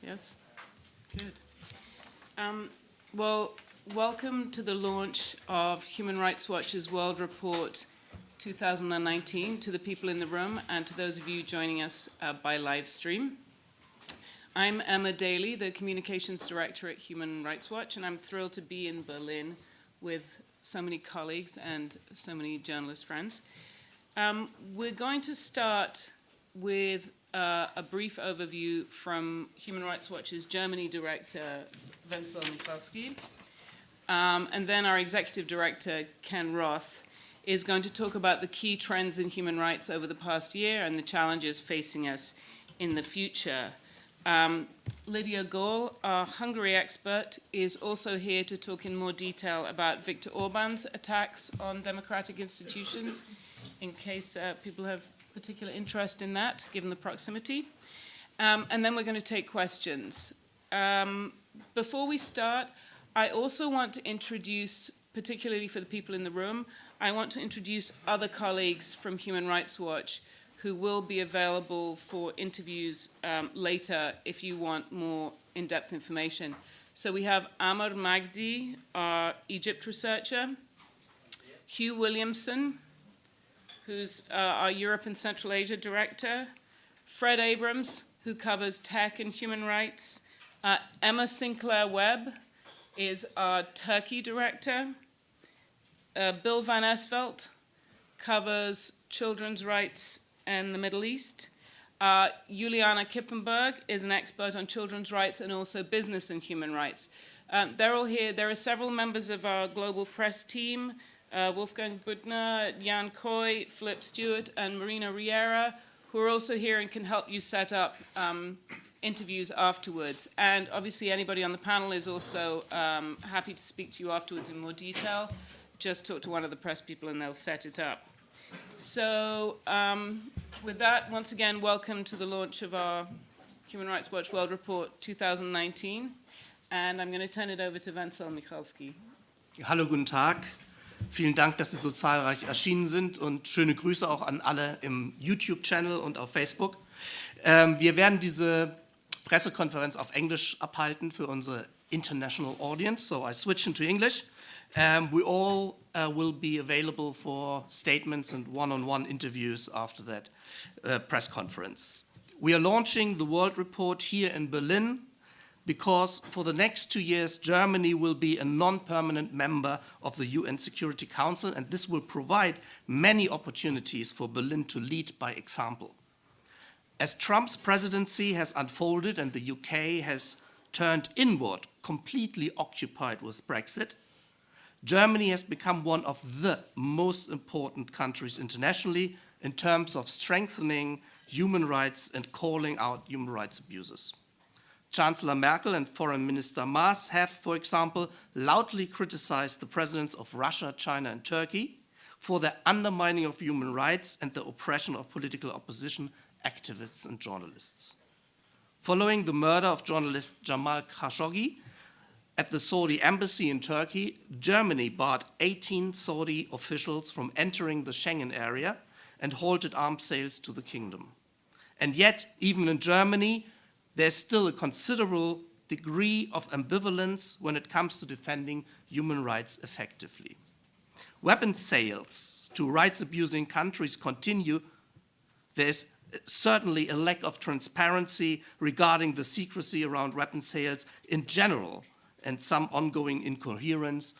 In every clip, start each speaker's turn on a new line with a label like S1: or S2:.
S1: Yes? Good. Well, welcome to the launch of Human Rights Watch's World Report 2019 to the people in the room and to those of you joining us by live stream. I'm Emma Daly, the Communications Director at Human Rights Watch, and I'm thrilled to be in Berlin with so many colleagues and so many journalist friends. We're going to start with a brief overview from Human Rights Watch's Germany Director, Wenzel Michalski, and then our Executive Director, Ken Roth, is going to talk about the key trends in human rights over the past year and the challenges facing us in the future. Lydia Gall, our Hungary expert, is also here to talk in more detail about Viktor Orban's attacks on democratic institutions, in case people have particular interest in that, given the proximity. And then we're going to take questions. Before we start, I also want to introduce, particularly for the people in the room, I want to introduce other colleagues from Human Rights Watch who will be available for interviews later if you want more in-depth information. So we have Amar Magdi, our Egypt researcher, Hugh Williamson, who's our Europe and Central Asia director, Fred Abrams, who covers tech and human rights, Emma Sinclair Webb is our Turkey director, Bill Van Esvelt covers children's rights and the Middle East. Juliana Kippenberg is an expert on children's rights and also business and human rights. They're all here. There are several members of our global press team, Wolfgang Büttner, Jan Coy, Flip Stewart, and Marina Riera, who are also here and can help you set up interviews afterwards. And obviously anybody on the panel is also happy to speak to you afterwards in more detail. Just talk to one of the press people and they'll set it up. So with that, once again, welcome to the launch of our Human Rights Watch World Report 2019. And I'm going to turn it over to Wenzel Michalski.
S2: Hallo, guten Tag. Vielen Dank, dass Sie so zahlreich erschienen sind und schöne Grüße auch an alle im YouTube-Channel und auf Facebook. Wir werden diese Pressekonferenz auf Englisch abhalten für unsere international audience, so I switch into English. We all will be available for statements and one-on-one interviews after that press conference. We are launching the World Report here in Berlin because for the next 2 years, Germany will be a non-permanent member of the UN Security Council, and this will provide many opportunities for Berlin to lead by example. As Trump's presidency has unfolded and the UK has turned inward, completely occupied with Brexit, Germany has become one of the most important countries internationally in terms of strengthening human rights and calling out human rights abuses. Chancellor Merkel and Foreign Minister Maas have, for example, loudly criticized the presidents of Russia, China, and Turkey for their undermining of human rights and the oppression of political opposition, activists, and journalists. Following the murder of journalist Jamal Khashoggi at the Saudi embassy in Turkey, Germany barred 18 Saudi officials from entering the Schengen area and halted arms sales to the kingdom. And yet, even in Germany, there's still a considerable degree of ambivalence when it comes to defending human rights effectively. Weapons sales to rights-abusing countries continue. There's certainly a lack of transparency regarding the secrecy around weapons sales in general and some ongoing incoherence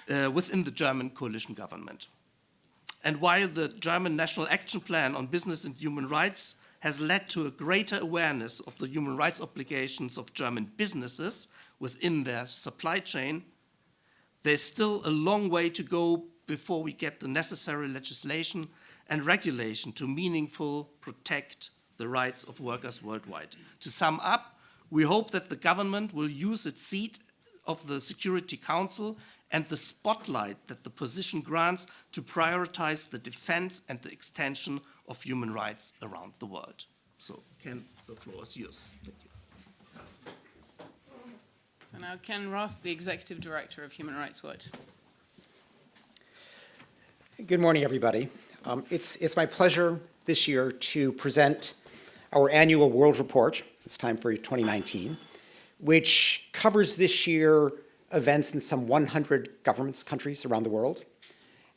S2: within the German coalition government. And while the German National Action Plan on Business and Human Rights has led to a greater awareness of the human rights obligations of German businesses within their supply chain, there's still a long way to go before we get the necessary legislation and regulation to meaningfully protect the rights of workers worldwide. To sum up, we hope that the government will use its seat of the Security Council and the spotlight that the position grants to prioritize the defense and the extension of human rights around the world. So, Ken, the floor is yours. Thank you.
S1: So now Ken Roth, the Executive Director of Human Rights Watch.
S3: Good morning, everybody. It's my pleasure this year to present our annual World Report, it's time for 2019, which covers this year events in some 100 governments, countries around the world.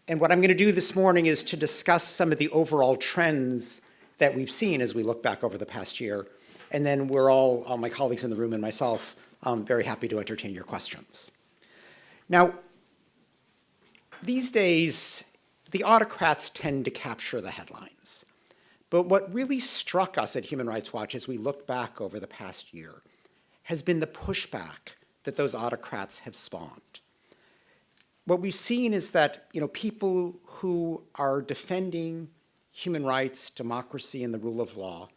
S3: And what I'm going to do this morning is to discuss some of the overall trends that we've seen as we look back over the past year. And then we're all my colleagues in the room and myself, very happy to entertain your questions. Now, these days, the autocrats tend to capture the headlines. But what really struck us at Human Rights Watch as we looked back over the past year has been the pushback that those autocrats have spawned. What we've seen is that people who are defending human rights, democracy, and the rule of law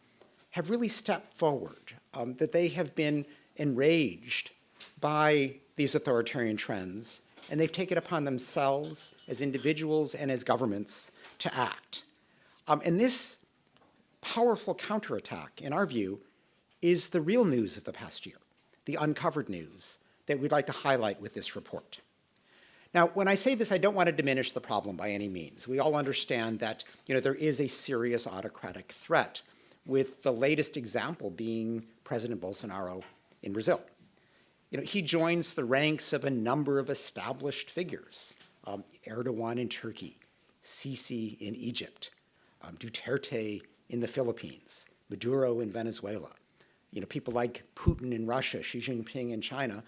S3: have really stepped forward, that they have been enraged by these authoritarian trends, and they've taken upon themselves as individuals and as governments to act. And this powerful counterattack, in our view, is the real news of the past year, the uncovered news that we'd like to highlight with this report. Now, when I say this, I don't want to diminish the problem by any means. We all understand that there is a serious autocratic threat, with the latest example being President Bolsonaro in Brazil. He joins the ranks of a number of established figures, Erdogan in Turkey, Sisi in Egypt, Duterte in the Philippines, Maduro in Venezuela, people like Putin in Russia, Xi Jinping in China,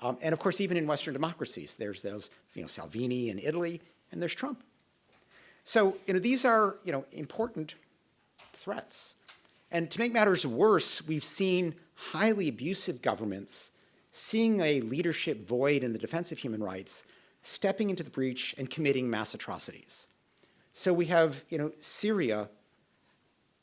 S3: and of course, even in Western democracies, there's those, Salvini in Italy, and there's Trump. So, these are, important threats. And to make matters worse, we've seen highly abusive governments seeing a leadership void in the defense of human rights, stepping into the breach and committing mass atrocities. So we have, Syria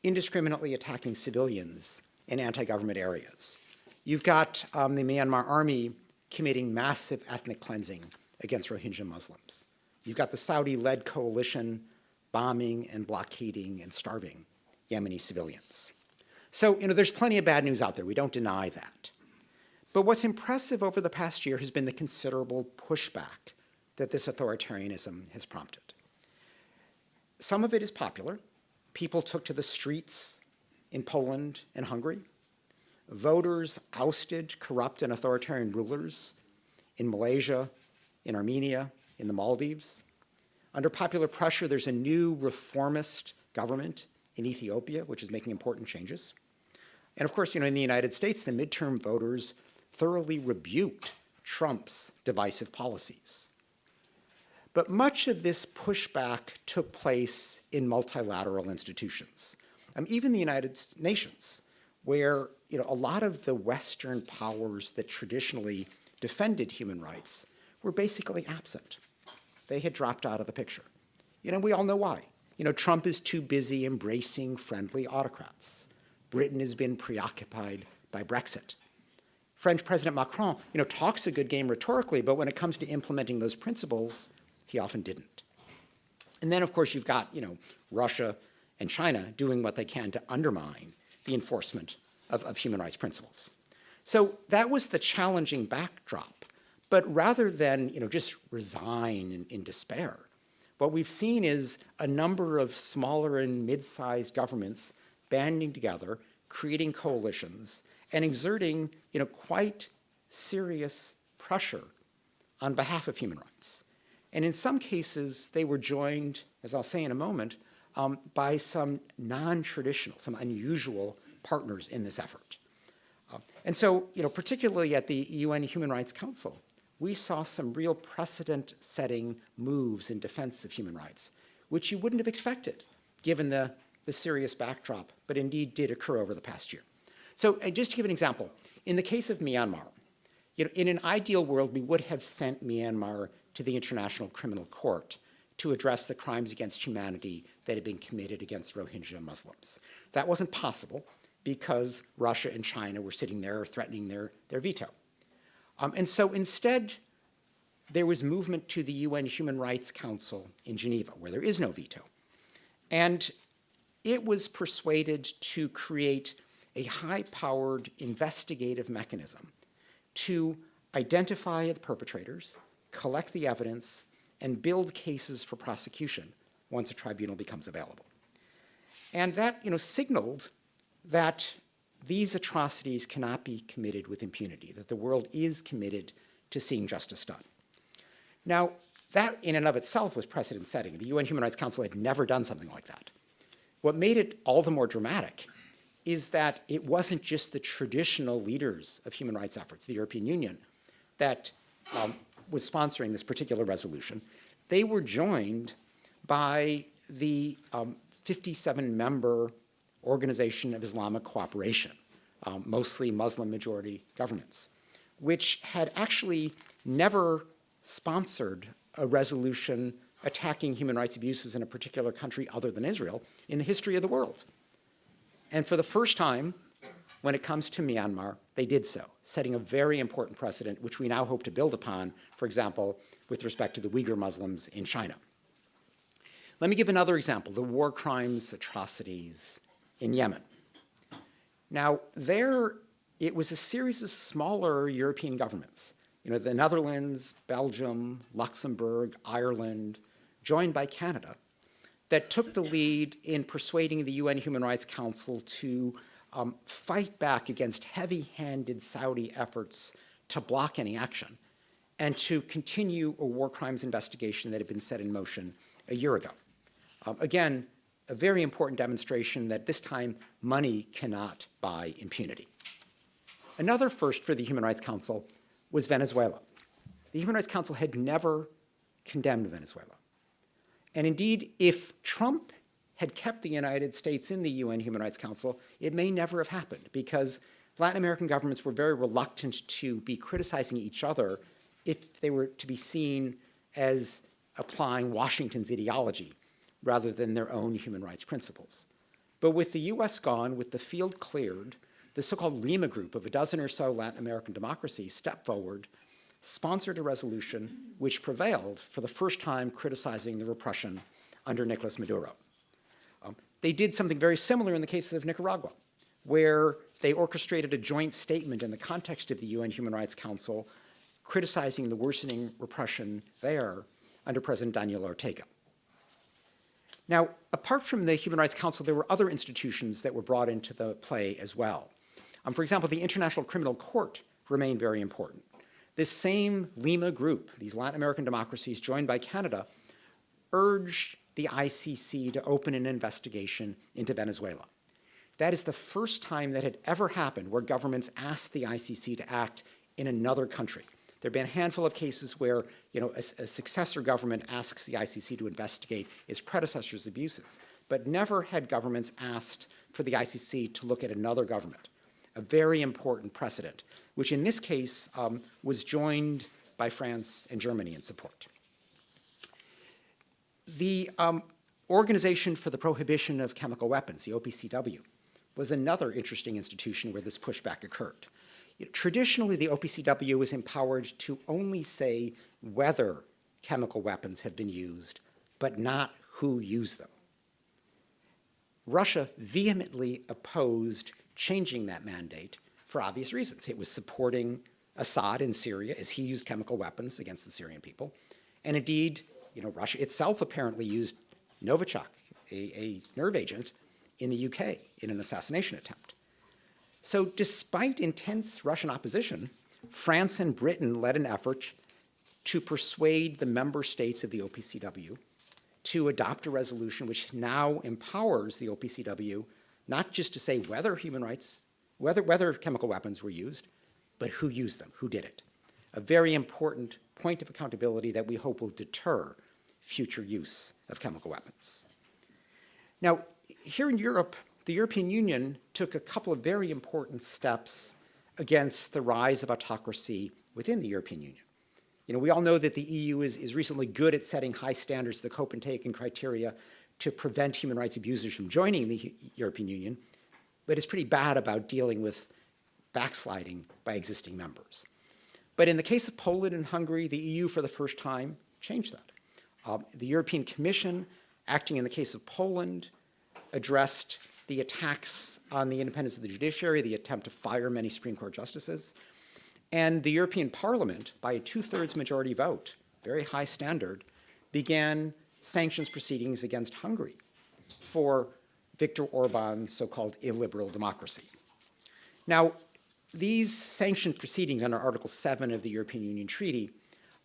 S3: indiscriminately attacking civilians in anti-government areas. You've got the Myanmar army committing massive ethnic cleansing against Rohingya Muslims. You've got the Saudi-led coalition bombing and blockading and starving Yemeni civilians. So, there's plenty of bad news out there. We don't deny that. But what's impressive over the past year has been the considerable pushback that this authoritarianism has prompted. Some of it is popular. People took to the streets in Poland and Hungary. Voters ousted corrupt and authoritarian rulers in Malaysia, in Armenia, in the Maldives. Under popular pressure, there's a new reformist government in Ethiopia, which is making important changes. And of course, in the United States, the midterm voters thoroughly rebuked Trump's divisive policies. But much of this pushback took place in multilateral institutions, even the United Nations, where a lot of the Western powers that traditionally defended human rights were basically absent. They had dropped out of the picture. We all know why. Trump is too busy embracing friendly autocrats. Britain has been preoccupied by Brexit. French President Macron, talks a good game rhetorically, but when it comes to implementing those principles, he often didn't. And then, of course, you've got, Russia and China doing what they can to undermine the enforcement of human rights principles. So that was the challenging backdrop. But rather than, just resign in despair, what we've seen is a number of smaller and mid-sized governments banding together, creating coalitions, and exerting, quite serious pressure on behalf of human rights. And in some cases, they were joined, as I'll say in a moment, by some non-traditional, some unusual partners in this effort. And so, particularly at the UN Human Rights Council, we saw some real precedent-setting moves in defense of human rights, which you wouldn't have expected, given the serious backdrop, but indeed did occur over the past year. So just to give an example, in the case of Myanmar, in an ideal world, we would have sent Myanmar to the International Criminal Court to address the crimes against humanity that had been committed against Rohingya Muslims. That wasn't possible because Russia and China were sitting there threatening their veto. And so instead, there was movement to the UN Human Rights Council in Geneva, where there is no veto. And it was persuaded to create a high-powered investigative mechanism to identify the perpetrators, collect the evidence, and build cases for prosecution once a tribunal becomes available. And that, signaled that these atrocities cannot be committed with impunity, that the world is committed to seeing justice done. Now, that in and of itself was precedent-setting. The UN Human Rights Council had never done something like that. What made it all the more dramatic is that it wasn't just the traditional leaders of human rights efforts, the European Union, that was sponsoring this particular resolution. They were joined by the 57-member Organization of Islamic Cooperation, mostly Muslim-majority governments, which had actually never sponsored a resolution attacking human rights abuses in a particular country other than Israel in the history of the world. And for the first time, when it comes to Myanmar, they did so, setting a very important precedent, which we now hope to build upon, for example, with respect to the Uyghur Muslims in China. Let me give another example, the war crimes atrocities in Yemen. Now, there, it was a series of smaller European governments, the Netherlands, Belgium, Luxembourg, Ireland, joined by Canada, that took the lead in persuading the UN Human Rights Council to fight back against heavy-handed Saudi efforts to block any action and to continue a war crimes investigation that had been set in motion a year ago. Again, a very important demonstration that this time money cannot buy impunity. Another first for the Human Rights Council was Venezuela. The Human Rights Council had never condemned Venezuela. And indeed, if Trump had kept the United States in the UN Human Rights Council, it may never have happened because Latin American governments were very reluctant to be criticizing each other if they were to be seen as applying Washington's ideology rather than their own human rights principles. But with the US gone, with the field cleared, the so-called Lima Group of a dozen or so Latin American democracies stepped forward, sponsored a resolution which prevailed for the first time criticizing the repression under Nicolas Maduro. They did something very similar in the case of Nicaragua, where they orchestrated a joint statement in the context of the UN Human Rights Council criticizing the worsening repression there under President Daniel Ortega. Now, apart from the Human Rights Council, there were other institutions that were brought into the play as well. For example, the International Criminal Court remained very important. This same Lima group, these Latin American democracies joined by Canada, urged the ICC to open an investigation into Venezuela. That is the first time that had ever happened where governments asked the ICC to act in another country. There have been a handful of cases where a successor government asks the ICC to investigate its predecessor's abuses, but never had governments asked for the ICC to look at another government. A very important precedent, which in this case was joined by France and Germany in support. The Organization for the Prohibition of Chemical Weapons, the OPCW, was another interesting institution where this pushback occurred. Traditionally, the OPCW was empowered to only say whether chemical weapons have been used, but not who used them. Russia vehemently opposed changing that mandate for obvious reasons. It was supporting Assad in Syria as he used chemical weapons against the Syrian people. And indeed, Russia itself apparently used Novichok, a nerve agent, in the UK in an assassination attempt. So despite intense Russian opposition, France and Britain led an effort to persuade the member states of the OPCW to adopt a resolution which now empowers the OPCW not just to say whether whether chemical weapons were used, but who used them, who did it. A very important point of accountability that we hope will deter future use of chemical weapons. Now, here in Europe, the European Union took a couple of very important steps against the rise of autocracy within the European Union. We all know that the EU is reasonably good at setting high standards, the Copenhagen criteria, to prevent human rights abusers from joining the European Union, but it's pretty bad about dealing with backsliding by existing members. But in the case of Poland and Hungary, the EU for the first time changed that. The European Commission, acting in the case of Poland, addressed the attacks on the independence of the judiciary, the attempt to fire many Supreme Court justices, and the European Parliament, by a 2/3 majority vote, very high standard, began sanctions proceedings against Hungary for Viktor Orban's so-called illiberal democracy. Now, these sanctioned proceedings under Article 7 of the European Union Treaty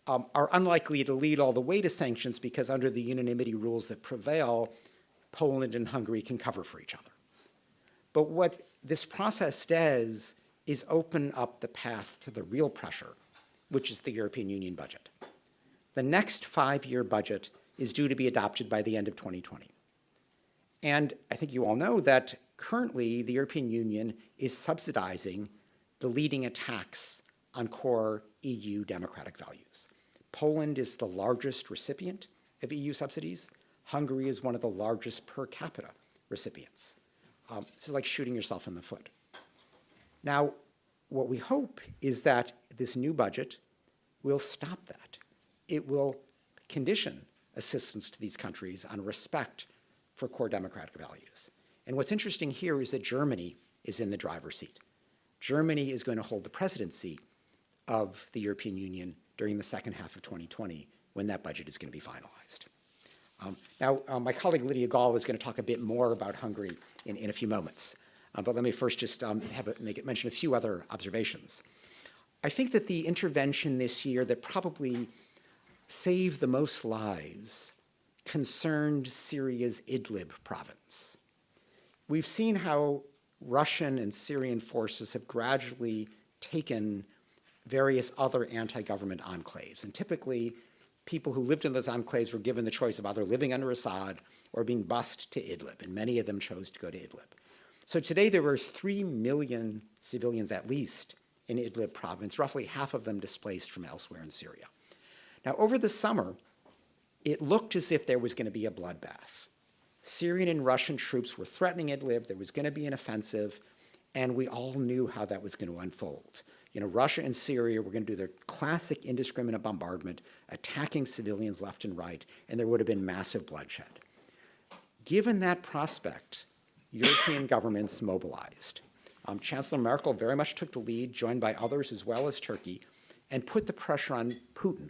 S3: are unlikely to lead all the way to sanctions because under the unanimity rules that prevail, Poland and Hungary can cover for each other. But what this process does is open up the path to the real pressure, which is the European Union budget. The next 5-year budget is due to be adopted by the end of 2020. And I think you all know that currently the European Union is subsidizing the leading attacks on core EU democratic values. Poland is the largest recipient of EU subsidies. Hungary is one of the largest per capita recipients. This is like shooting yourself in the foot. Now, what we hope is that this new budget will stop that. It will condition assistance to these countries on respect for core democratic values. And what's interesting here is that Germany is in the driver's seat. Germany is going to hold the presidency of the European Union during the second half of 2020 when that budget is going to be finalized. My colleague Lydia Gall is going to talk a bit more about Hungary in a few moments. But let me first just mention a few other observations. I think that the intervention this year that probably saved the most lives concerned Syria's Idlib province. We've seen how Russian and Syrian forces have gradually taken various other anti-government enclaves. And typically, people who lived in those enclaves were given the choice of either living under Assad or being bused to Idlib, and many of them chose to go to Idlib. So today there were 3 million civilians at least in Idlib province, roughly half of them displaced from elsewhere in Syria. Now, over the summer, it looked as if there was going to be a bloodbath. Syrian and Russian troops were threatening Idlib, there was going to be an offensive, and we all knew how that was going to unfold. Russia and Syria were going to do their classic indiscriminate bombardment, attacking civilians left and right, and there would have been massive bloodshed. Given that prospect, European governments mobilized. Chancellor Merkel very much took the lead, joined by others as well as Turkey, and put the pressure on Putin.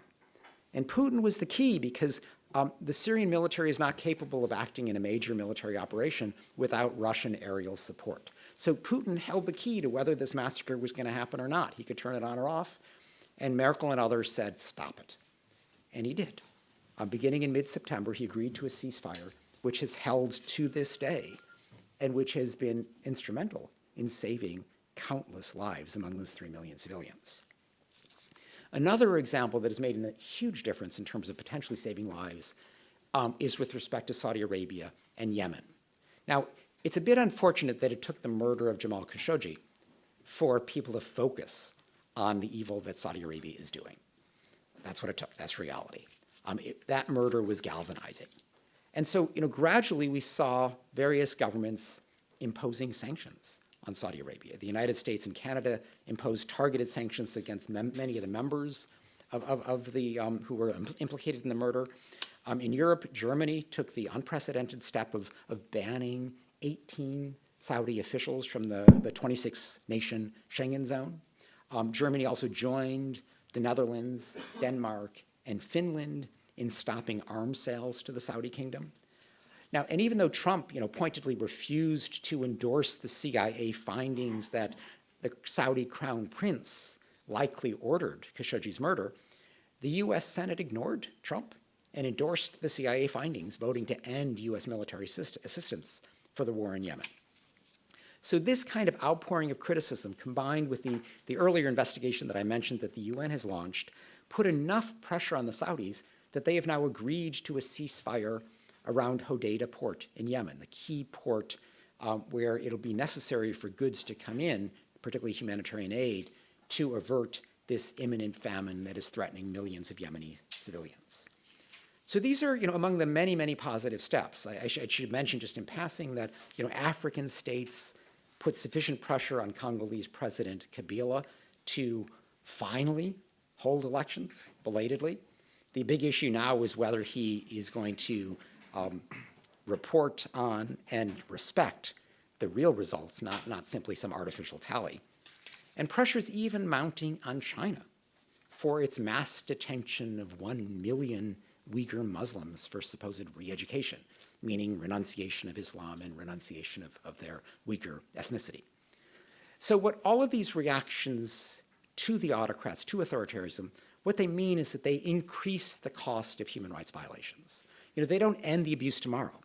S3: And Putin was the key because the Syrian military is not capable of acting in a major military operation without Russian aerial support. So Putin held the key to whether this massacre was going to happen or not. He could turn it on or off, and Merkel and others said, stop it. And he did. Beginning in mid-September, he agreed to a ceasefire, which has held to this day, and which has been instrumental in saving countless lives among those 3 million civilians. Another example that has made a huge difference in terms of potentially saving lives is with respect to Saudi Arabia and Yemen. Now, it's a bit unfortunate that it took the murder of Jamal Khashoggi for people to focus on the evil that Saudi Arabia is doing. That's what it took. That's reality. That murder was galvanizing. And so, gradually we saw various governments imposing sanctions on Saudi Arabia. The United States and Canada imposed targeted sanctions against many of the members of the who were implicated in the murder. In Europe, Germany took the unprecedented step of banning 18 Saudi officials from the 26-nation Schengen zone. Germany also joined the Netherlands, Denmark, and Finland in stopping arms sales to the Saudi kingdom. Now, and even though Trump, pointedly refused to endorse the CIA findings that the Saudi crown prince likely ordered Khashoggi's murder, the U.S. Senate ignored Trump and endorsed the CIA findings, voting to end U.S. military assistance for the war in Yemen. So this kind of outpouring of criticism, combined with the earlier investigation that I mentioned that the UN has launched, put enough pressure on the Saudis that they have now agreed to a ceasefire around Hodeidah port in Yemen, the key port where it'll be necessary for goods to come in, particularly humanitarian aid, to avert this imminent famine that is threatening millions of Yemeni civilians. So these are, among the many, many positive steps. I should mention just in passing that, African states put sufficient pressure on Congolese President Kabila to finally hold elections belatedly. The big issue now is whether he is going to report on and respect the real results, not simply some artificial tally. And pressure is even mounting on China for its mass detention of 1 million Uyghur Muslims for supposed re-education, meaning renunciation of Islam and renunciation of their Uyghur ethnicity. So what all of these reactions to the autocrats, to authoritarianism, what they mean is that they increase the cost of human rights violations. They don't end the abuse tomorrow.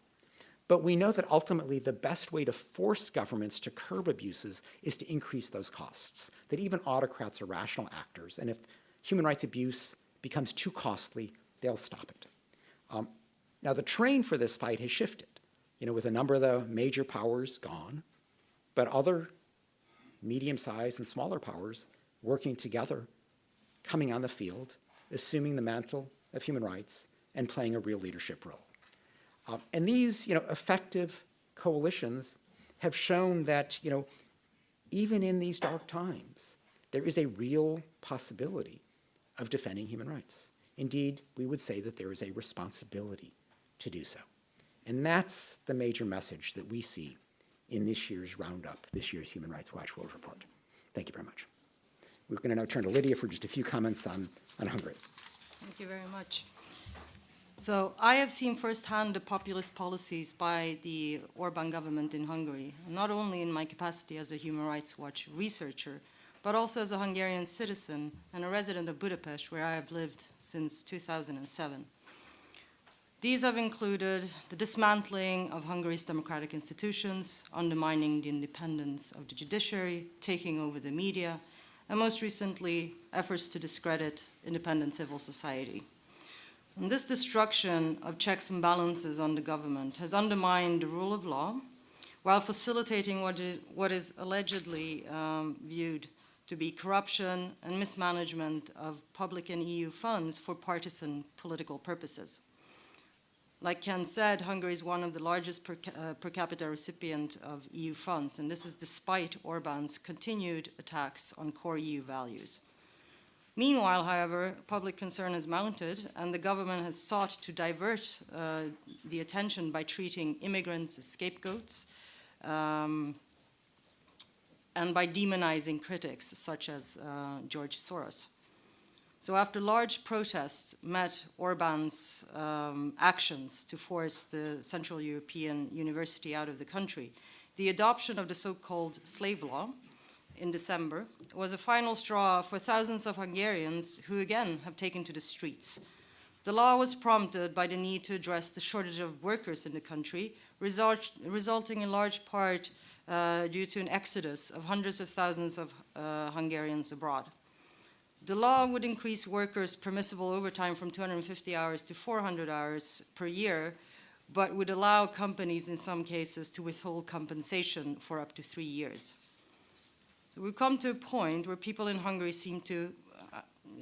S3: But we know that ultimately the best way to force governments to curb abuses is to increase those costs, that even autocrats are rational actors, and if human rights abuse becomes too costly, they'll stop it. Now the train for this fight has shifted, with a number of the major powers gone, but other medium-sized and smaller powers working together, coming on the field, assuming the mantle of human rights, and playing a real leadership role. And these, effective coalitions have shown that, even in these dark times, there is a real possibility of defending human rights. Indeed, we would say that there is a responsibility to do so. And that's the major message that we see in this year's roundup, this year's Human Rights Watch World Report. Thank you very much. We're going to now turn to Lydia for just a few comments on Hungary.
S4: Thank you very much. So I have seen firsthand the populist policies by the Orban government in Hungary, not only in my capacity as a Human Rights Watch researcher, but also as a Hungarian citizen and a resident of Budapest, where I have lived since 2007. These have included the dismantling of Hungary's democratic institutions, undermining the independence of the judiciary, taking over the media, and most recently, efforts to discredit independent civil society. And this destruction of checks and balances on the government has undermined the rule of law while facilitating what is allegedly viewed to be corruption and mismanagement of public and EU funds for partisan political purposes. Like Ken said, Hungary is one of the largest per capita recipient of EU funds, and this is despite Orban's continued attacks on core EU values. Meanwhile, however, public concern has mounted, and the government has sought to divert the attention by treating immigrants as scapegoats and by demonizing critics such as George Soros. So after large protests met Orban's actions to force the Central European University out of the country, the adoption of the so-called slave law in December was a final straw for thousands of Hungarians who again have taken to the streets. The law was prompted by the need to address the shortage of workers in the country, resulting in large part due to an exodus of hundreds of thousands of Hungarians abroad. The law would increase workers' permissible overtime from 250 hours to 400 hours per year, but would allow companies in some cases to withhold compensation for up to 3 years. So we've come to a point where people in Hungary seem to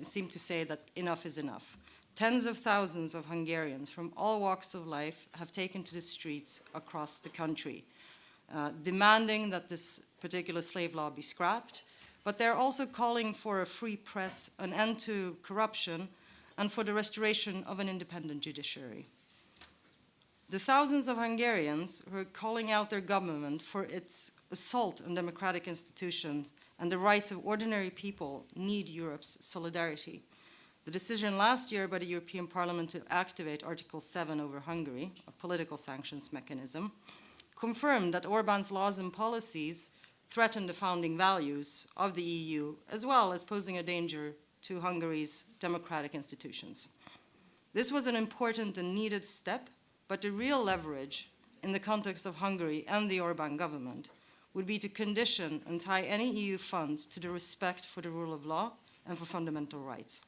S4: say that enough is enough. Tens of thousands of Hungarians from all walks of life have taken to the streets across the country, demanding that this particular slave law be scrapped, but they're also calling for a free press, an end to corruption, and for the restoration of an independent judiciary. The thousands of Hungarians who are calling out their government for its assault on democratic institutions and the rights of ordinary people need Europe's solidarity. The decision last year by the European Parliament to activate Article 7 over Hungary, a political sanctions mechanism, confirmed that Orban's laws and policies threaten the founding values of the EU, as well as posing a danger to Hungary's democratic institutions. This was an important and needed step, but the real leverage in the context of Hungary and the Orban government would be to condition and tie any EU funds to the respect for the rule of law and for fundamental rights.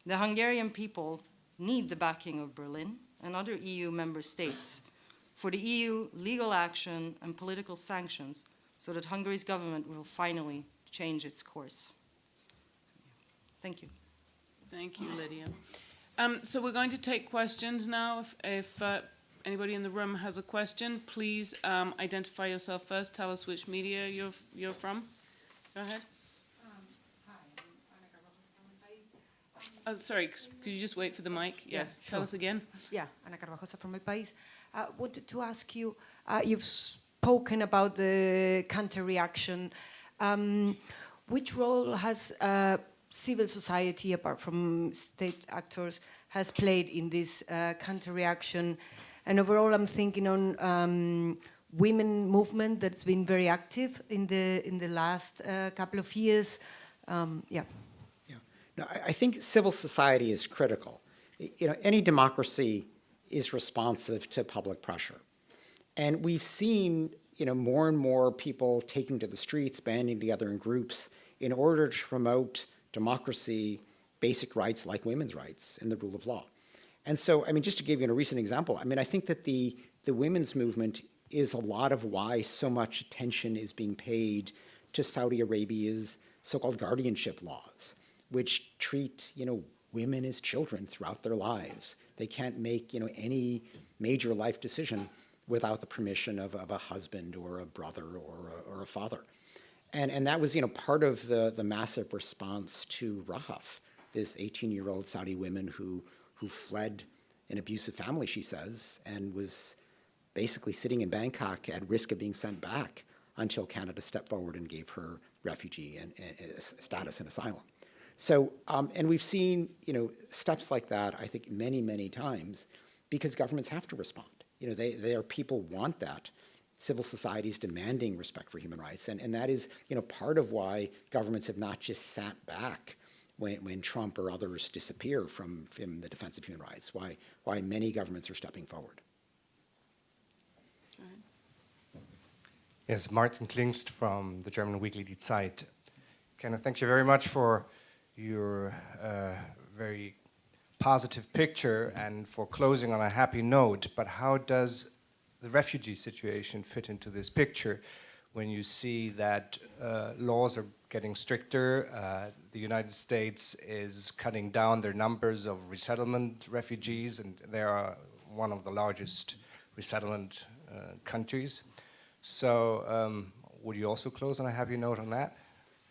S4: The Hungarian people need the backing of Berlin and other EU member states for the EU legal action and political sanctions so that Hungary's government will finally change its course. Thank you.
S1: Thank you, Lydia. So we're going to take questions now. If anybody in the room has a question, please identify yourself first. Tell us which media you're from. Go ahead. Oh, sorry, could you just wait for the mic? Yes,
S5: Yeah,
S1: tell
S5: sure.
S1: us again.
S5: Yeah, Ana Carvajosa from El País. Wanted to ask you, you've spoken about the counter-reaction. Which role has civil society, apart from state actors, has played in this counter-reaction? And overall, I'm thinking on women movement that's been very active in the last couple of years. Yeah.
S3: Yeah. No, I think civil society is critical. Any democracy is responsive to public pressure. And we've seen, more and more people taking to the streets, banding together in groups in order to promote democracy, basic rights like women's rights, and the rule of law. And so, just to give you a recent example, I think that the women's movement is a lot of why so much attention is being paid to Saudi Arabia's so-called guardianship laws, which treat, women as children throughout their lives. They can't make, any major life decision without the permission of a husband or a brother or a father. And that was, part of the massive response to Rahaf, this 18-year-old Saudi woman who fled an abusive family, she says, and was basically sitting in Bangkok at risk of being sent back until Canada stepped forward and gave her refugee and status and asylum. So, and we've seen, steps like that, I think, many, many times, because governments have to respond. People want that. Civil society is demanding respect for human rights, and that is, part of why governments have not just sat back when Trump or others disappear from the defense of human rights, why many governments are stepping forward.
S6: Yes, Martin Klingst from the German weekly Die Zeit. Kenneth, thank you very much for your very positive picture and for closing on a happy note. But how does the refugee situation fit into this picture when you see that laws are getting stricter, the United States is cutting down their numbers of resettlement refugees, and they are one of the largest resettlement countries. So would you also close on a happy note on that?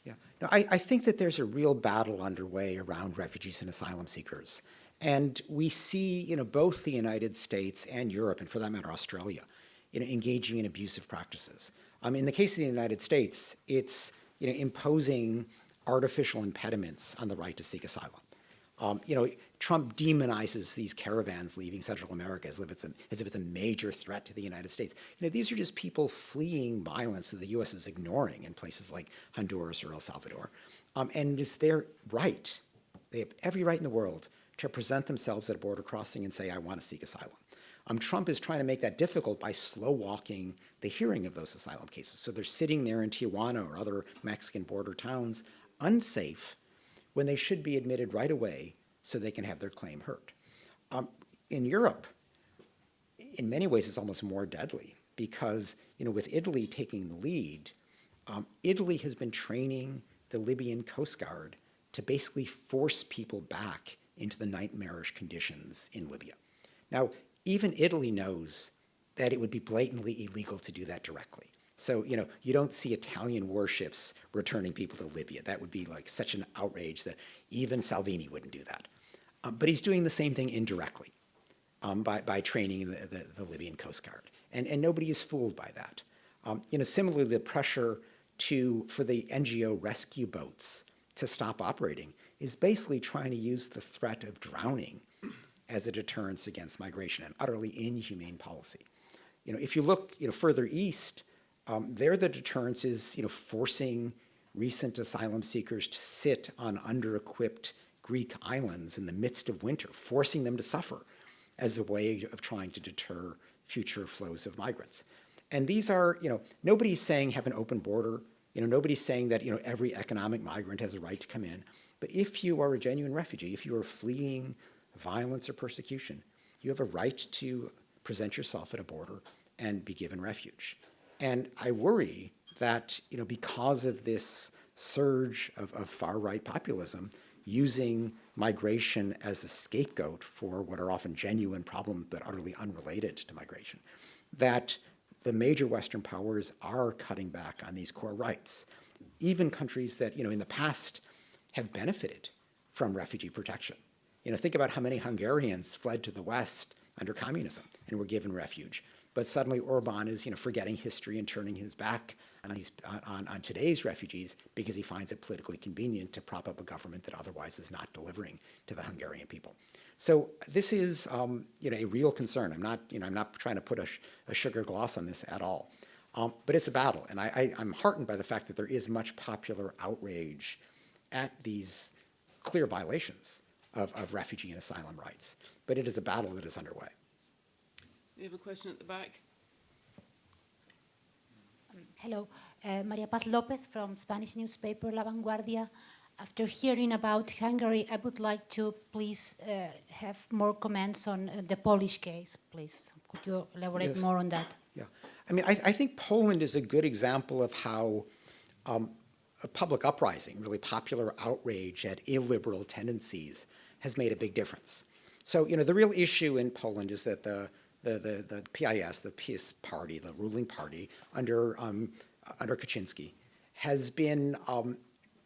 S3: Yeah, no, I think that there's a real battle underway around refugees and asylum seekers. And we see, both the United States and Europe, and for that matter, Australia, engaging in abusive practices. In the case of the United States, it's, imposing artificial impediments on the right to seek asylum. Trump demonizes these caravans leaving Central America as if it's a major threat to the United States. These are just people fleeing violence that the U.S. is ignoring in places like Honduras or El Salvador. And it's their right, they have every right in the world to present themselves at a border crossing and say, I want to seek asylum. Trump is trying to make that difficult by slow-walking the hearing of those asylum cases. So they're sitting there in Tijuana or other Mexican border towns, unsafe, when they should be admitted right away so they can have their claim heard. In Europe, in many ways, it's almost more deadly because, with Italy taking the lead, Italy has been training the Libyan Coast Guard to basically force people back into the nightmarish conditions in Libya. Now, even Italy knows that it would be blatantly illegal to do that directly. So, you don't see Italian warships returning people to Libya. That would be like such an outrage that even Salvini wouldn't do that. But he's doing the same thing indirectly by training the Libyan Coast Guard. And nobody is fooled by that. Similarly, the pressure for the NGO rescue boats to stop operating is basically trying to use the threat of drowning as a deterrence against migration, an utterly inhumane policy. If you look further east, there the deterrence is forcing recent asylum seekers to sit on under-equipped Greek islands in the midst of winter, forcing them to suffer as a way of trying to deter future flows of migrants. And these are, nobody's saying have an open border. Nobody's saying that every economic migrant has a right to come in. But if you are a genuine refugee, if you are fleeing violence or persecution, you have a right to present yourself at a border and be given refuge. And I worry that, because of this surge of far-right populism, using migration as a scapegoat for what are often genuine problems but utterly unrelated to migration, that the major Western powers are cutting back on these core rights. Even countries that, in the past have benefited from refugee protection. Think about how many Hungarians fled to the West under communism and were given refuge. but suddenly Orban is, forgetting history and turning his back on today's refugees because he finds it politically convenient to prop up a government that otherwise is not delivering to the Hungarian people. So this is, a real concern. I'm not trying to put a sugar gloss on this at all. But it's a battle, and I'm heartened by the fact that there is much popular outrage at these clear violations of refugee and asylum rights. But it is a battle that is underway.
S1: We have a question at the back.
S7: Hello, Maria Paz Lopez from Spanish newspaper La Vanguardia. After hearing about Hungary, I would like to please have more comments on the Polish case, please. Could you elaborate more on that?
S3: Yeah, I think Poland is a good example of how a public uprising, really popular outrage at illiberal tendencies, has made a big difference. So, the real issue in Poland is that the PIS, the PiS party, the ruling party under Kaczynski, has been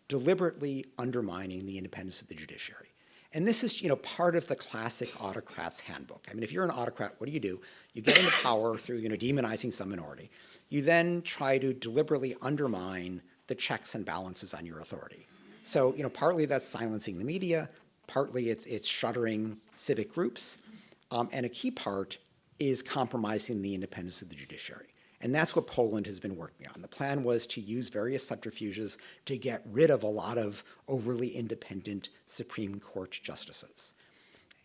S3: deliberately undermining the independence of the judiciary. And this is, part of the classic autocrat's handbook. If you're an autocrat, what do? You get into power through, demonizing some minority. You then try to deliberately undermine the checks and balances on your authority. So, partly that's silencing the media, partly it's shuttering civic groups, and a key part is compromising the independence of the judiciary. And that's what Poland has been working on. The plan was to use various subterfuges to get rid of a lot of overly independent Supreme Court justices.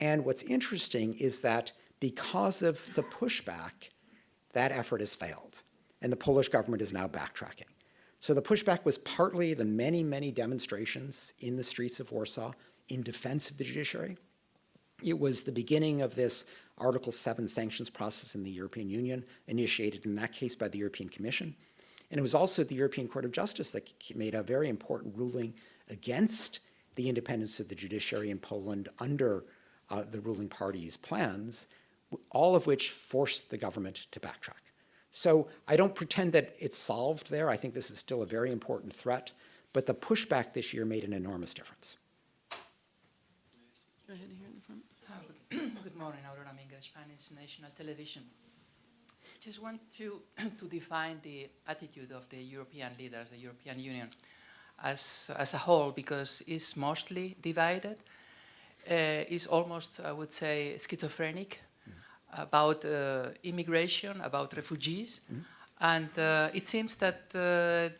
S3: And what's interesting is that because of the pushback, that effort has failed. And the Polish government is now backtracking. So the pushback was partly the many, many demonstrations in the streets of Warsaw in defense of the judiciary. It was the beginning of this Article 7 sanctions process in the European Union, initiated in that case by the European Commission. And it was also the European Court of Justice that made a very important ruling against the independence of the judiciary in Poland under the ruling party's plans, all of which forced the government to backtrack. So I don't pretend that it's solved there. I think this is still a very important threat, but the pushback this year made an enormous difference.
S1: Go ahead here in the front.
S8: Good morning, Aurora Minga, Spanish National Television. Just want to define the attitude of the European leaders, the European Union, as a whole, because it's mostly divided. It's almost, I would say, schizophrenic about immigration, about refugees. And it seems that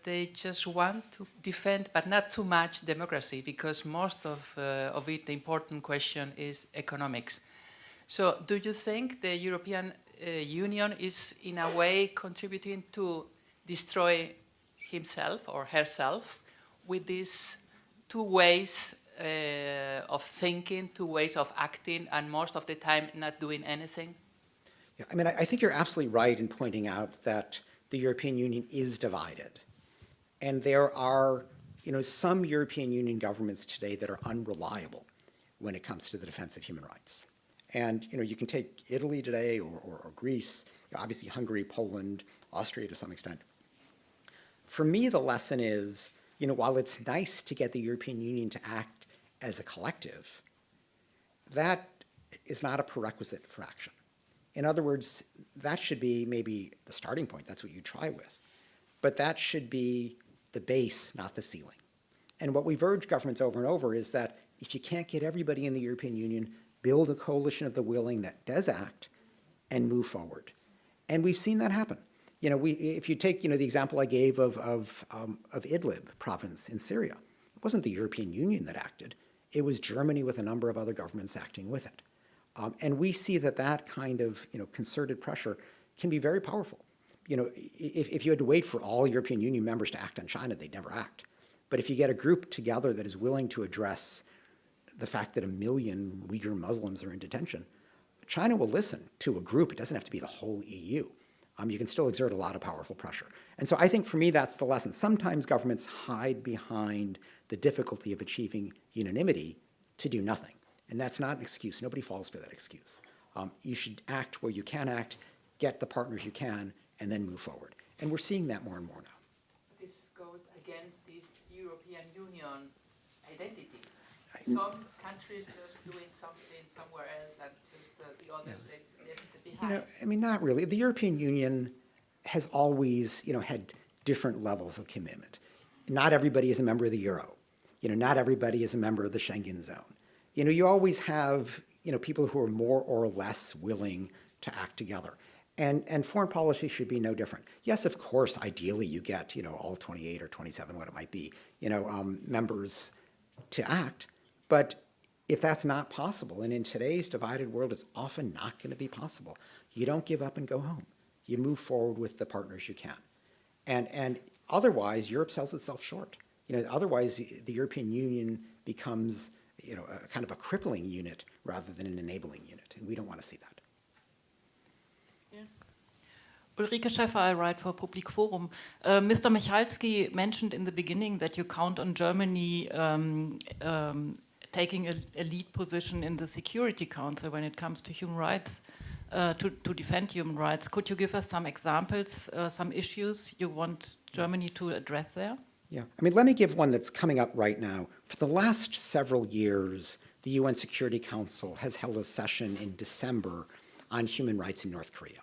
S8: they just want to defend, but not too much, democracy, because most of it, the important question is economics. So do you think the European Union is, in a way, contributing to destroy himself or herself with these two ways of thinking, two ways of acting, and most of the time not doing anything?
S3: Yeah, I think you're absolutely right in pointing out that the European Union is divided. And there are, some European Union governments today that are unreliable when it comes to the defense of human rights. And, you can take Italy today or Greece, obviously Hungary, Poland, Austria to some extent. For me, the lesson is, while it's nice to get the European Union to act as a collective, that is not a prerequisite for action. In other words, that should be maybe the starting point. That's what you try with. But that should be the base, not the ceiling. And what we've urged governments over and over is that if you can't get everybody in the European Union, build a coalition of the willing that does act and move forward. And we've seen that happen. If you take, the example I gave of Idlib province in Syria, it wasn't the European Union that acted. It was Germany with a number of other governments acting with it. And we see that kind of concerted pressure can be very powerful. If you had to wait for all European Union members to act on China, they'd never act. But if you get a group together that is willing to address the fact that 1 million Uyghur Muslims are in detention, China will listen to a group. It doesn't have to be the whole EU. You can still exert a lot of powerful pressure. And so I think for me that's the lesson. Sometimes governments hide behind the difficulty of achieving unanimity to do nothing. And that's not an excuse. Nobody falls for that excuse. You should act where you can act, get the partners you can, and then move forward. And we're seeing that more and more now.
S8: This goes against this European Union identity. some countries just doing something somewhere else and just the others left behind?
S3: I mean, not really. The European Union has always, had different levels of commitment. Not everybody is a member of the euro. Not everybody is a member of the Schengen zone. You always have, people who are more or less willing to act together. And foreign policy should be no different. Yes, of course, ideally you get, all 28 or 27, what it might be, members to act. But if that's not possible, and in today's divided world, it's often not going to be possible, you don't give up and go home. You move forward with the partners you can. And otherwise, Europe sells itself short. Otherwise, the European Union becomes, a kind of a crippling unit rather than an enabling unit, and we don't want to see that.
S9: Ulrike Schäfer, I write for Public Forum. Mr. Michalski mentioned in the beginning that you count on Germany taking a lead position in the Security Council when it comes to human rights, to defend human rights. Could you give us some examples, some issues you want Germany to address there?
S3: Yeah, let me give one that's coming up right now. For the last several years, the UN Security Council has held a session in December on human rights in North Korea.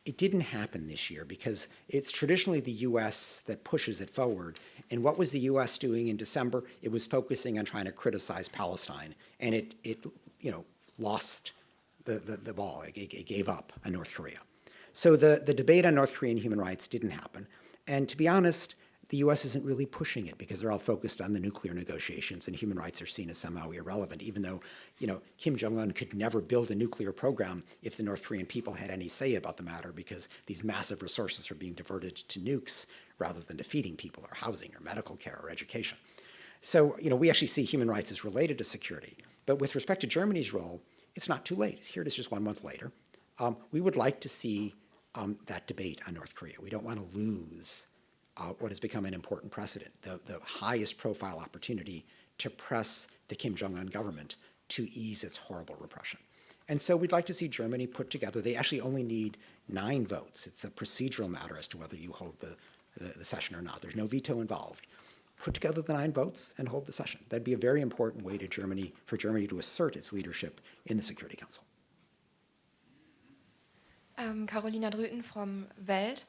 S3: It didn't happen this year because it's traditionally the US that pushes it forward. And what was the US doing in December? It was focusing on trying to criticize Palestine, and it lost the ball. It gave up on North Korea. So the debate on North Korean human rights didn't happen. And to be honest, the US isn't really pushing it because they're all focused on the nuclear negotiations, and human rights are seen as somehow irrelevant, even though, Kim Jong-un could never build a nuclear program if the North Korean people had any say about the matter, because these massive resources are being diverted to nukes rather than to feeding people or housing or medical care or education. So, we actually see human rights as related to security. But with respect to Germany's role, it's not too late. Here it is just 1 month later. We would like to see that debate on North Korea. We don't want to lose what has become an important precedent, the highest profile opportunity to press the Kim Jong-un government to ease its horrible repression. And so we'd like to see Germany put together, they actually only need 9 votes. It's a procedural matter as to whether you hold the session or not. There's no veto involved. Put together the 9 votes and hold the session. That'd be a very important way for Germany to assert its leadership in the Security Council.
S10: Carolina Drüten from Welt.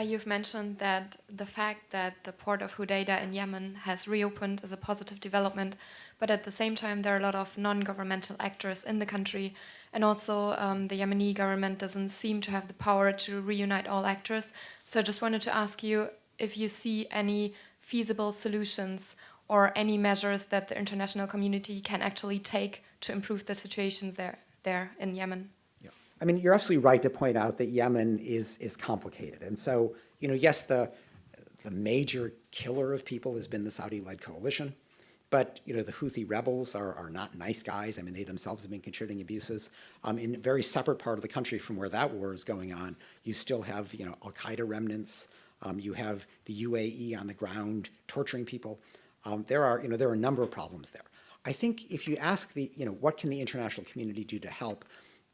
S10: You've mentioned that the fact that the port of Hodeidah in Yemen has reopened is a positive development, but at the same time there are a lot of non-governmental actors in the country, and also the Yemeni government doesn't seem to have the power to reunite all actors. So I just wanted to ask you if you see any feasible solutions or any measures that the international community can actually take to improve the situations there in Yemen.
S3: You're absolutely right to point out that Yemen is complicated. And so, yes, the major killer of people has been the Saudi-led coalition, but, the Houthi rebels are not nice guys. They themselves have been contributing abuses. In a very separate part of the country from where that war is going on, you still have, Al-Qaeda remnants. You have the UAE on the ground torturing people. There are a number of problems there. I think if you ask what can the international community do to help,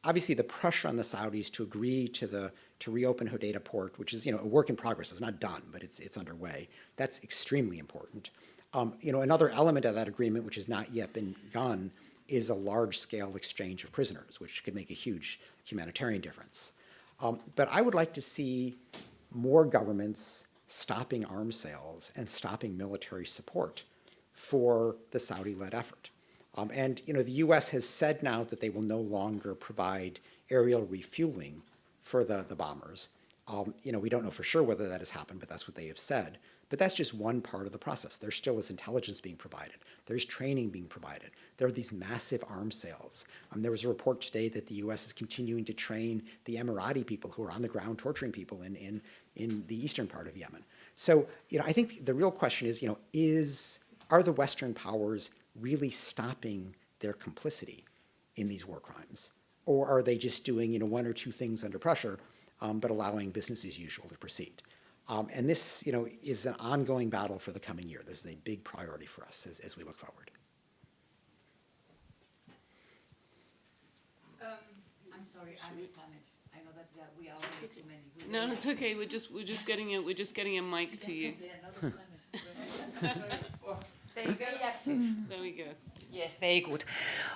S3: obviously, the pressure on the Saudis to agree to reopen Hodeidah port, which is a work in progress. It's not done, but it's underway. That's extremely important. Another element of that agreement, which has not yet been done, is a large-scale exchange of prisoners, which could make a huge humanitarian difference. But I would like to see more governments stopping arms sales and stopping military support for the Saudi-led effort. And the U.S. has said now that they will no longer provide aerial refueling for the bombers. We don't know for sure whether that has happened, but that's what they have said. But that's just one part of the process. There still is intelligence being provided. There's training being provided. There are these massive arms sales. There was a report today that the U.S. is continuing to train the Emirati people who are on the ground torturing people in the eastern part of Yemen. So, I think the real question is, are the Western powers really stopping their complicity in these war crimes? Or are they just doing 1 or 2 things under pressure, but allowing business as usual to proceed? And this is an ongoing battle for the coming year. This is a big priority for us as we look forward.
S11: I'm sorry, I'm Spanish. I know that we are already too many.
S1: No, it's okay. We're just getting a mic to you.
S10: There you go.
S1: There we go.
S10: Yes.
S11: Yes, very good.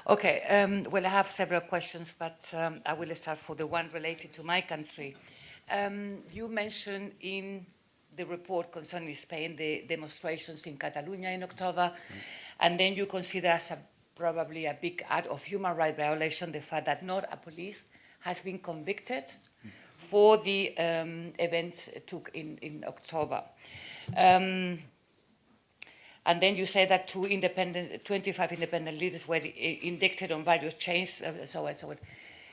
S11: Okay, well, I have several questions, but I will start for the one related to my country. You mentioned in the report concerning Spain the demonstrations in Catalonia in October, and then you consider as probably a big act of human rights violation the fact that not a police has been convicted for the events took in October. And then you say that 25 independent leaders were indicted on various chains, so on and so on.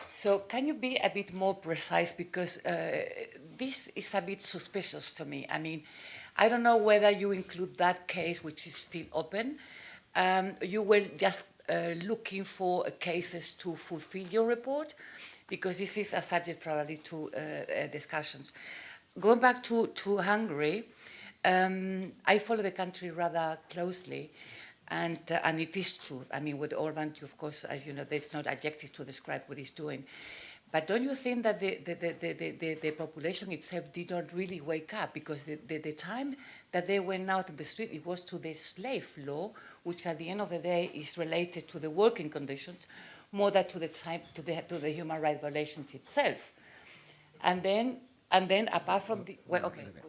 S11: So can you be a bit more precise, because this is a bit suspicious to me. I mean, I don't know whether you include that case, which is still open. You were just looking for cases to fulfill your report, because this is a subject probably to discussions. Going back to Hungary, I follow the country rather closely, and it is true. I mean, with Orban, of course, as you know, there's not adjective to describe what he's doing. But don't you think that the population itself did not really wake up? Because the time that they went out in the street, it was to the slave law, which at the end of the day is related to the working conditions, more than to the human rights violations itself. And then apart from the, well, okay, good.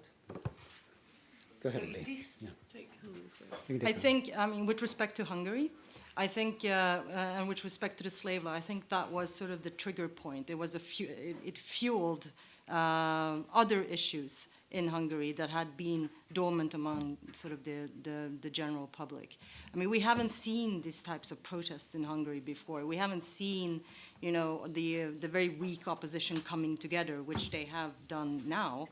S3: Go ahead,
S1: So
S3: Lee.
S1: this,
S3: Yeah.
S1: take Hungary first.
S3: You can
S4: I
S3: take
S4: think, I mean, with respect to Hungary, I think, and with respect to the slave law, I think that was sort of the trigger point. It was it fueled other issues in Hungary that had been dormant among sort of the general public. I mean, we haven't seen these types of protests in Hungary before. We haven't seen, you know, the very weak opposition coming together, which they have done now.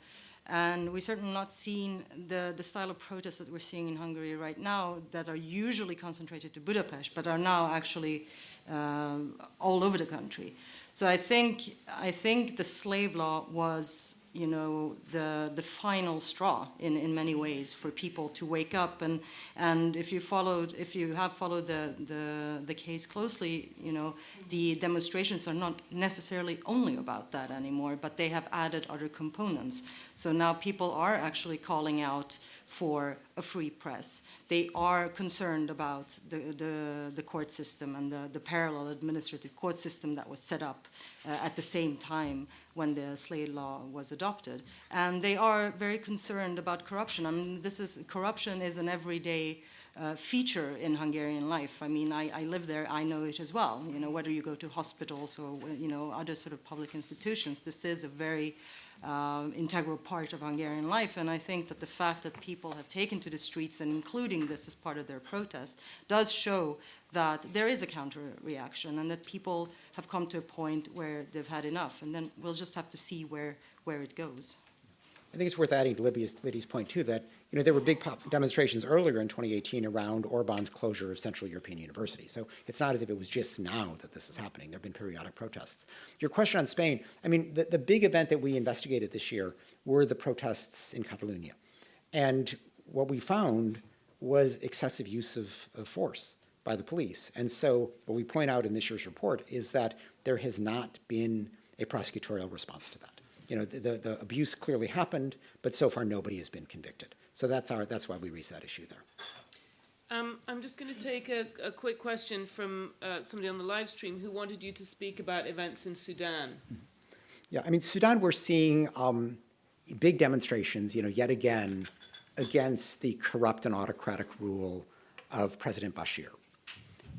S4: And we've certainly not seen the style of protests that we're seeing in Hungary right now that are usually concentrated to Budapest, but are now actually all over the country. So I think the slave law was, you know, the final straw in many ways for people to wake up. And if you have followed the case closely, you know, the demonstrations are not necessarily only about that anymore, but they have added other components. So now people are actually calling out for a free press. They are concerned about the court system and the parallel administrative court system that was set up at the same time when the slave law was adopted. And they are very concerned about corruption. I mean, corruption is an everyday feature in Hungarian life. I mean, I live there, I know it as well. You know, whether you go to hospitals or, you know, other sort of public institutions, this is a very integral part of Hungarian life. And I think that the fact that people have taken to the streets and including this as part of their protest does show that there is a counter-reaction and that people have come to a point where they've had enough. And then we'll just have to see where it goes.
S3: I think it's worth adding to Lydia's point, too, that, you know, there were big demonstrations earlier in 2018 around Orban's closure of Central European University. So it's not as if it was just now that this is happening. There have been periodic protests. Your question on Spain, I mean, the big event that we investigated this year were the protests in Catalonia. And what we found was excessive use of force by the police. And so what we point out in this year's report is that there has not been a prosecutorial response to that. You know, the abuse clearly happened, but so far nobody has been convicted. So that's why we raised that issue there.
S1: I'm just going to take a quick question from somebody on the live stream who wanted you to speak about events in Sudan.
S3: Yeah, I mean, Sudan, we're seeing big demonstrations, you know, yet again, against the corrupt and autocratic rule of President Bashir.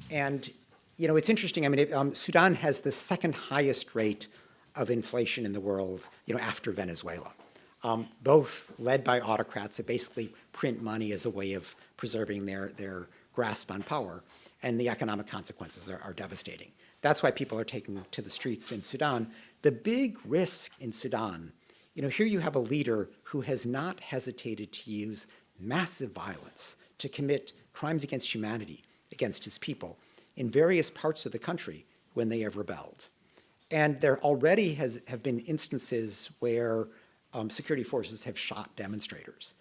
S3: And, you know, it's interesting. I mean, Sudan has the second highest rate of inflation in the world, you know, after Venezuela, both led by autocrats that basically print money as a way of preserving their grasp on power, and the economic consequences are devastating. That's why people are taking to the streets in Sudan. The big risk in Sudan, you know, here you have a leader who has not hesitated to use massive violence to commit crimes against humanity against his people in various parts of the country when they have rebelled. And there already have been instances where security forces have shot demonstrators.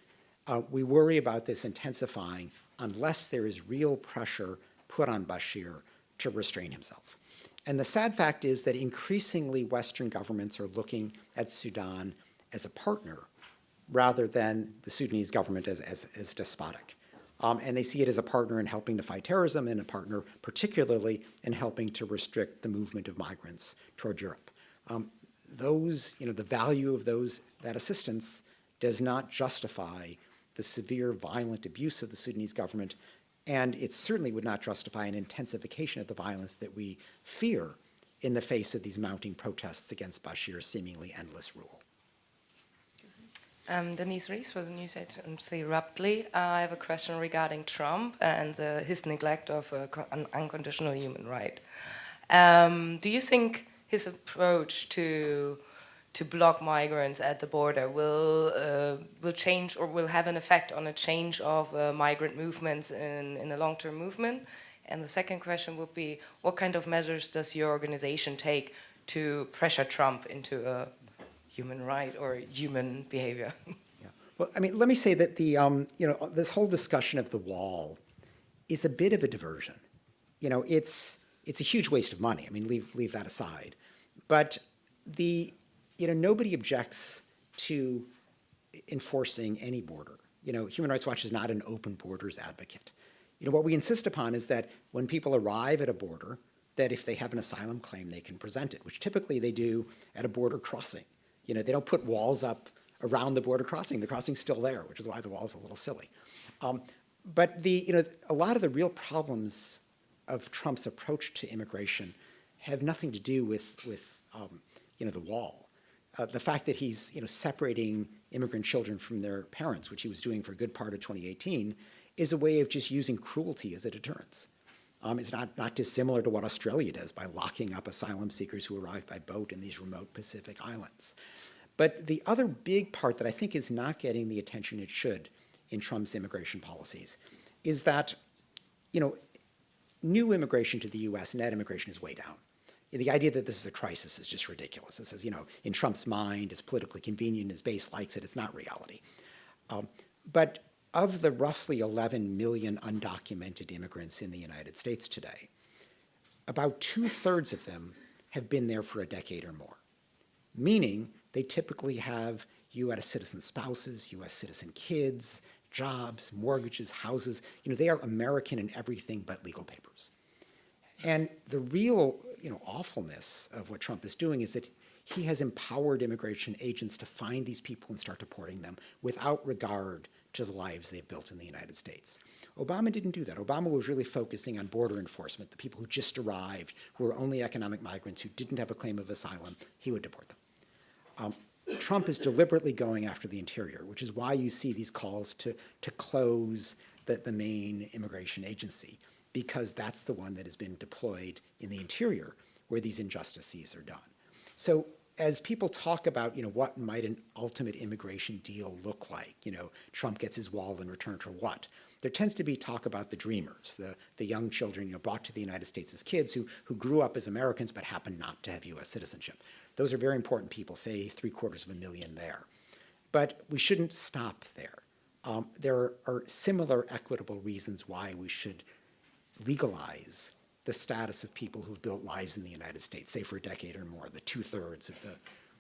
S3: We worry about this intensifying unless there is real pressure put on Bashir to restrain himself. And the sad fact is that increasingly Western governments are looking at Sudan as a partner rather than the Sudanese government as despotic. And they see it as a partner in helping to fight terrorism and a partner particularly in helping to restrict the movement of migrants toward Europe. The value of that assistance does not justify the severe violent abuse of the Sudanese government, and it certainly would not justify an intensification of the violence that we fear in the face of these mounting protests against Bashir's seemingly endless rule.
S12: Denise Rees for the News Agency Rapidly. I have a question regarding Trump and his neglect of an unconditional human right. Do you think his approach to block migrants at the border will change or will have an effect on a change of migrant movements in a long-term movement? And the second question would be, what kind of measures does your organization take to pressure Trump into a human right or human behavior?
S3: Yeah. Well, I mean, let me say that this whole discussion of the wall is a bit of a diversion. It's a huge waste of money. I mean, leave that aside. But nobody objects to enforcing any border. Human Rights Watch is not an open borders advocate. What we insist upon is that when people arrive at a border, that if they have an asylum claim, they can present it, which typically they do at a border crossing. They don't put walls up around the border crossing. The crossing's still there, which is why the wall's a little silly. But a lot of the real problems of Trump's approach to immigration have nothing to do with the wall. The fact that he's separating immigrant children from their parents, which he was doing for a good part of 2018, is a way of just using cruelty as a deterrence. It's not dissimilar to what Australia does by locking up asylum seekers who arrive by boat in these remote Pacific islands. But the other big part that I think is not getting the attention it should in Trump's immigration policies is that, new immigration to the US, net immigration is way down. The idea that this is a crisis is just ridiculous. This is, in Trump's mind, it's politically convenient, his base likes it, it's not reality. But of the roughly 11 million undocumented immigrants in the United States today, about 2/3 of them have been there for a decade or more, meaning they typically have US citizen spouses, US citizen kids, jobs, mortgages, houses. They are American in everything but legal papers. And the real awfulness of what Trump is doing is that he has empowered immigration agents to find these people and start deporting them without regard to the lives they've built in the United States. Obama didn't do that. Obama was really focusing on border enforcement, the people who just arrived, who were only economic migrants, who didn't have a claim of asylum, he would deport them. Trump is deliberately going after the interior, which is why you see these calls to close the main immigration agency, because that's the one that has been deployed in the interior where these injustices are done. So as people talk about, what might an ultimate immigration deal look like, Trump gets his wall in return for what? There tends to be talk about the dreamers, the young children, brought to the United States as kids who grew up as Americans but happen not to have US citizenship. Those are very important people, say 750,000 there. But we shouldn't stop there. There are similar equitable reasons why we should legalize the status of people who've built lives in the United States, say for a decade or more, the 2/3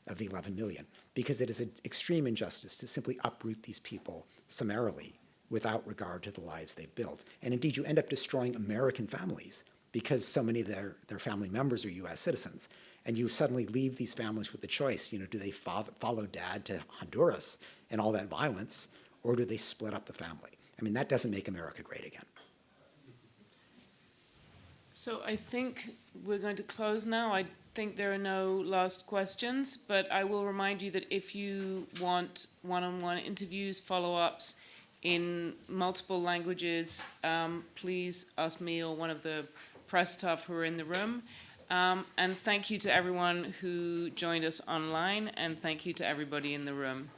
S3: of the 11 million, because it is an extreme injustice to simply uproot these people summarily without regard to the lives they've built. And indeed, you end up destroying American families because so many of their family members are US citizens. And you suddenly leave these families with the choice, do they follow dad to Honduras and all that violence, or do they split up the family? I mean, that doesn't make America great again.
S1: So I think we're going to close now. I think there are no last questions, but I will remind you that if you want one-on-one interviews, follow-ups in multiple languages, please ask me or one of the press staff who are in the room. And thank you to everyone who joined us online, and thank you to everybody in the room.